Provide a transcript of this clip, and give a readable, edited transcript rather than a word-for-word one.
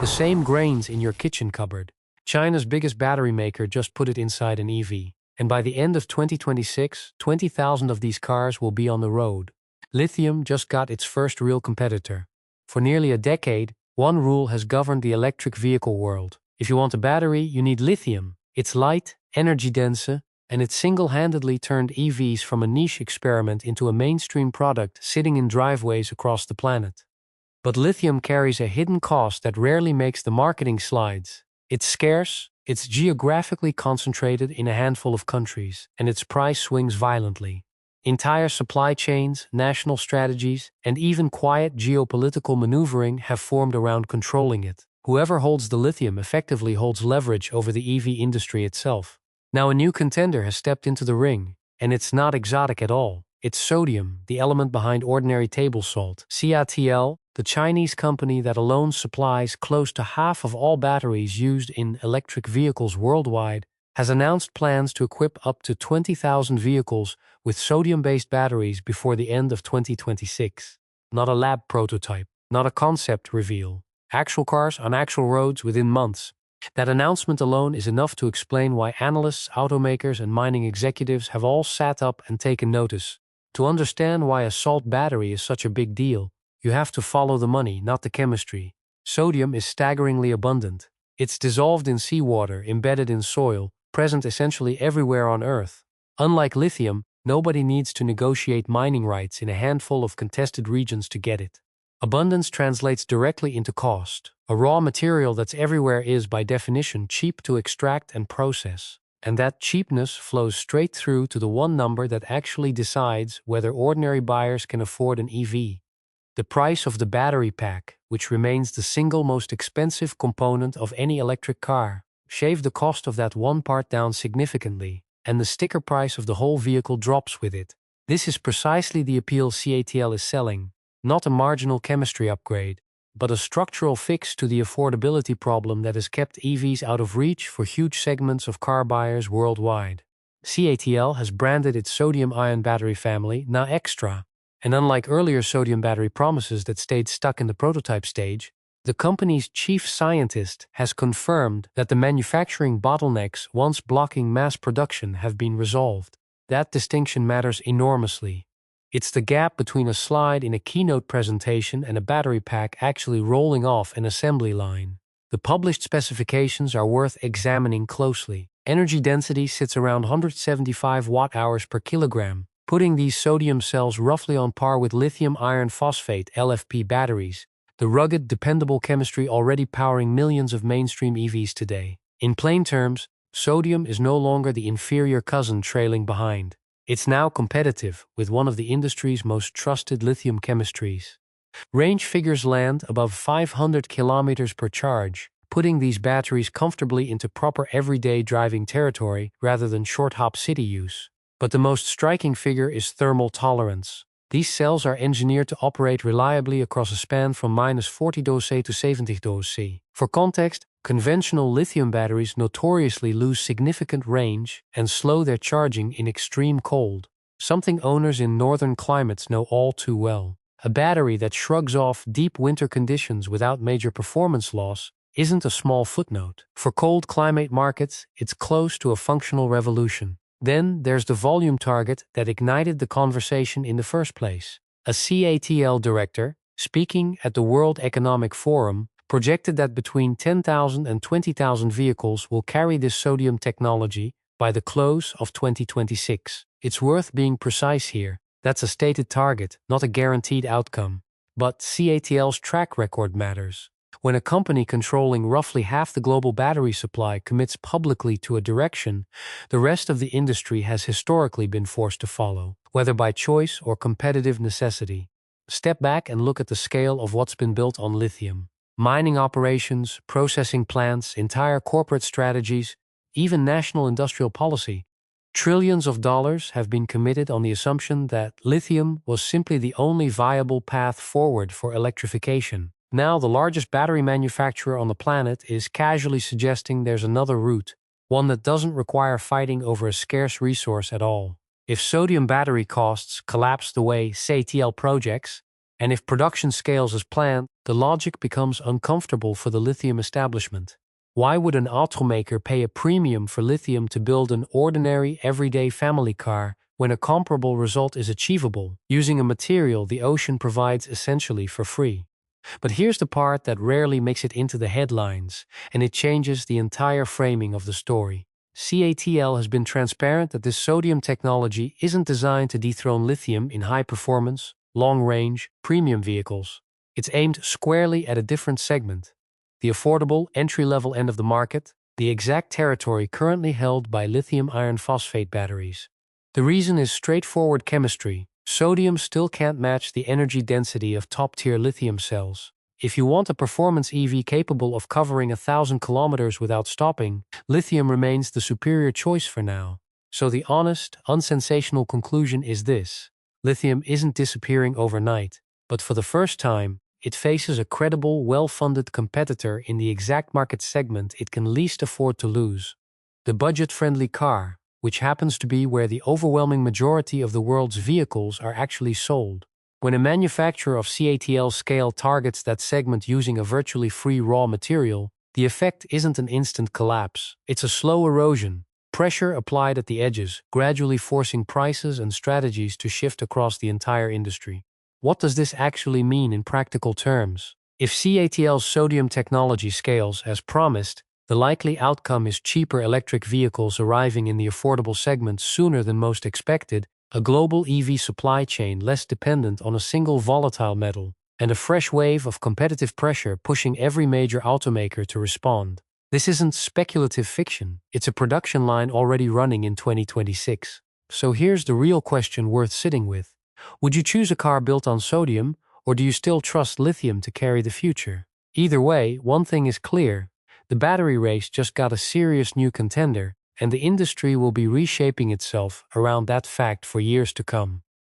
The same grains in your kitchen cupboard. China's biggest battery maker just put it inside an EV. And by the end of 2026, 20,000 of these cars will be on the road. Lithium just got its first real competitor. For nearly a decade, one rule has governed the electric vehicle world. If you want a battery, you need lithium. It's light, energy-dense, and it single-handedly turned EVs from a niche experiment into a mainstream product sitting in driveways across the planet. But lithium carries a hidden cost that rarely makes the marketing slides. It's scarce, it's geographically concentrated in a handful of countries, and its price swings violently. Entire supply chains, national strategies, and even quiet geopolitical maneuvering have formed around controlling it. Whoever holds the lithium effectively holds leverage over the EV industry itself. Now a new contender has stepped into the ring, and it's not exotic at all. It's sodium, the element behind ordinary table salt. CATL, the Chinese company that alone supplies close to half of all batteries used in electric vehicles worldwide, has announced plans to equip up to 20,000 vehicles with sodium-based batteries before the end of 2026. Not a lab prototype, not a concept reveal. Actual cars on actual roads within months. That announcement alone is enough to explain why analysts, automakers, and mining executives have all sat up and taken notice. To understand why a salt battery is such a big deal, you have to follow the money, not the chemistry. Sodium is staggeringly abundant. It's dissolved in seawater, embedded in soil, present essentially everywhere on Earth. Unlike lithium, nobody needs to negotiate mining rights in a handful of contested regions to get it. Abundance translates directly into cost. A raw material that's everywhere is, by definition, cheap to extract and process. And that cheapness flows straight through to the one number that actually decides whether ordinary buyers can afford an EV. The price of the battery pack, which remains the single most expensive component of any electric car. Shave the cost of that one part down significantly, and the sticker price of the whole vehicle drops with it. This is precisely the appeal CATL is selling. Not a marginal chemistry upgrade, but a structural fix to the affordability problem that has kept EVs out of reach for huge segments of car buyers worldwide. CATL has branded its sodium-ion battery family Na Extra, and unlike earlier sodium battery promises that stayed stuck in the prototype stage, the company's chief scientist has confirmed that the manufacturing bottlenecks once blocking mass production have been resolved. That distinction matters enormously. It's the gap between a slide in a keynote presentation and a battery pack actually rolling off an assembly line. The published specifications are worth examining closely. Energy density sits around 175 watt-hours per kilogram, putting these sodium cells roughly on par with lithium iron phosphate (LFP) batteries, the rugged, dependable chemistry already powering millions of mainstream EVs today. In plain terms, sodium is no longer the inferior cousin trailing behind. It's now competitive with one of the industry's most trusted lithium chemistries. Range figures land above 500 kilometers per charge, putting these batteries comfortably into proper everyday driving territory rather than short-hop city use. But the most striking figure is thermal tolerance. These cells are engineered to operate reliably across a span from -40°C to 70°C. For context, conventional lithium batteries notoriously lose significant range and slow their charging in extreme cold, something owners in northern climates know all too well. A battery that shrugs off deep winter conditions without major performance loss isn't a small footnote. For cold climate markets, it's close to a functional revolution. Then there's the volume target that ignited the conversation in the first place. A CATL director, speaking at the World Economic Forum, projected that between 10,000 and 20,000 vehicles will carry this sodium technology by the close of 2026. It's worth being precise here. That's a stated target, not a guaranteed outcome. But CATL's track record matters. When a company controlling roughly half the global battery supply commits publicly to a direction, the rest of the industry has historically been forced to follow, whether by choice or competitive necessity. Step back and look at the scale of what's been built on lithium. Mining operations, processing plants, entire corporate strategies, even national industrial policy. Trillions of dollars have been committed on the assumption that lithium was simply the only viable path forward for electrification. Now, the largest battery manufacturer on the planet is casually suggesting there's another route, one that doesn't require fighting over a scarce resource at all. If sodium battery costs collapse the way CATL projects, And if production scales as planned, the logic becomes uncomfortable for the lithium establishment. Why would an automaker pay a premium for lithium to build an ordinary, everyday family car when a comparable result is achievable, using a material the ocean provides essentially for free? But here's the part that rarely makes it into the headlines, and it changes the entire framing of the story. CATL has been transparent that this sodium technology isn't designed to dethrone lithium in high-performance, long-range, premium vehicles. It's aimed squarely at a different segment, the affordable, entry-level end of the market, the exact territory currently held by lithium iron phosphate batteries. The reason is straightforward chemistry. Sodium still can't match the energy density of top-tier lithium cells. If you want a performance EV capable of covering 1,000 kilometers without stopping, lithium remains the superior choice for now. So the honest, unsensational conclusion is this: lithium isn't disappearing overnight, but for the first time, it faces a credible, well-funded competitor in the exact market segment it can least afford to lose: the budget-friendly car, which happens to be where the overwhelming majority of the world's vehicles are actually sold. When a manufacturer of CATL scale targets that segment using a virtually free raw material, the effect isn't an instant collapse. It's a slow erosion, pressure applied at the edges, gradually forcing prices and strategies to shift across the entire industry. What does this actually mean in practical terms? If CATL's sodium technology scales as promised, the likely outcome is cheaper electric vehicles arriving in the affordable segment sooner than most expected, a global EV supply chain less dependent on a single volatile metal, and a fresh wave of competitive pressure pushing every major automaker to respond. This isn't speculative fiction, it's a production line already running in 2026. So here's the real question worth sitting with. Would you choose a car built on sodium, or do you still trust lithium to carry the future? Either way, one thing is clear: the battery race just got a serious new contender, and the industry will be reshaping itself around that fact for years to come.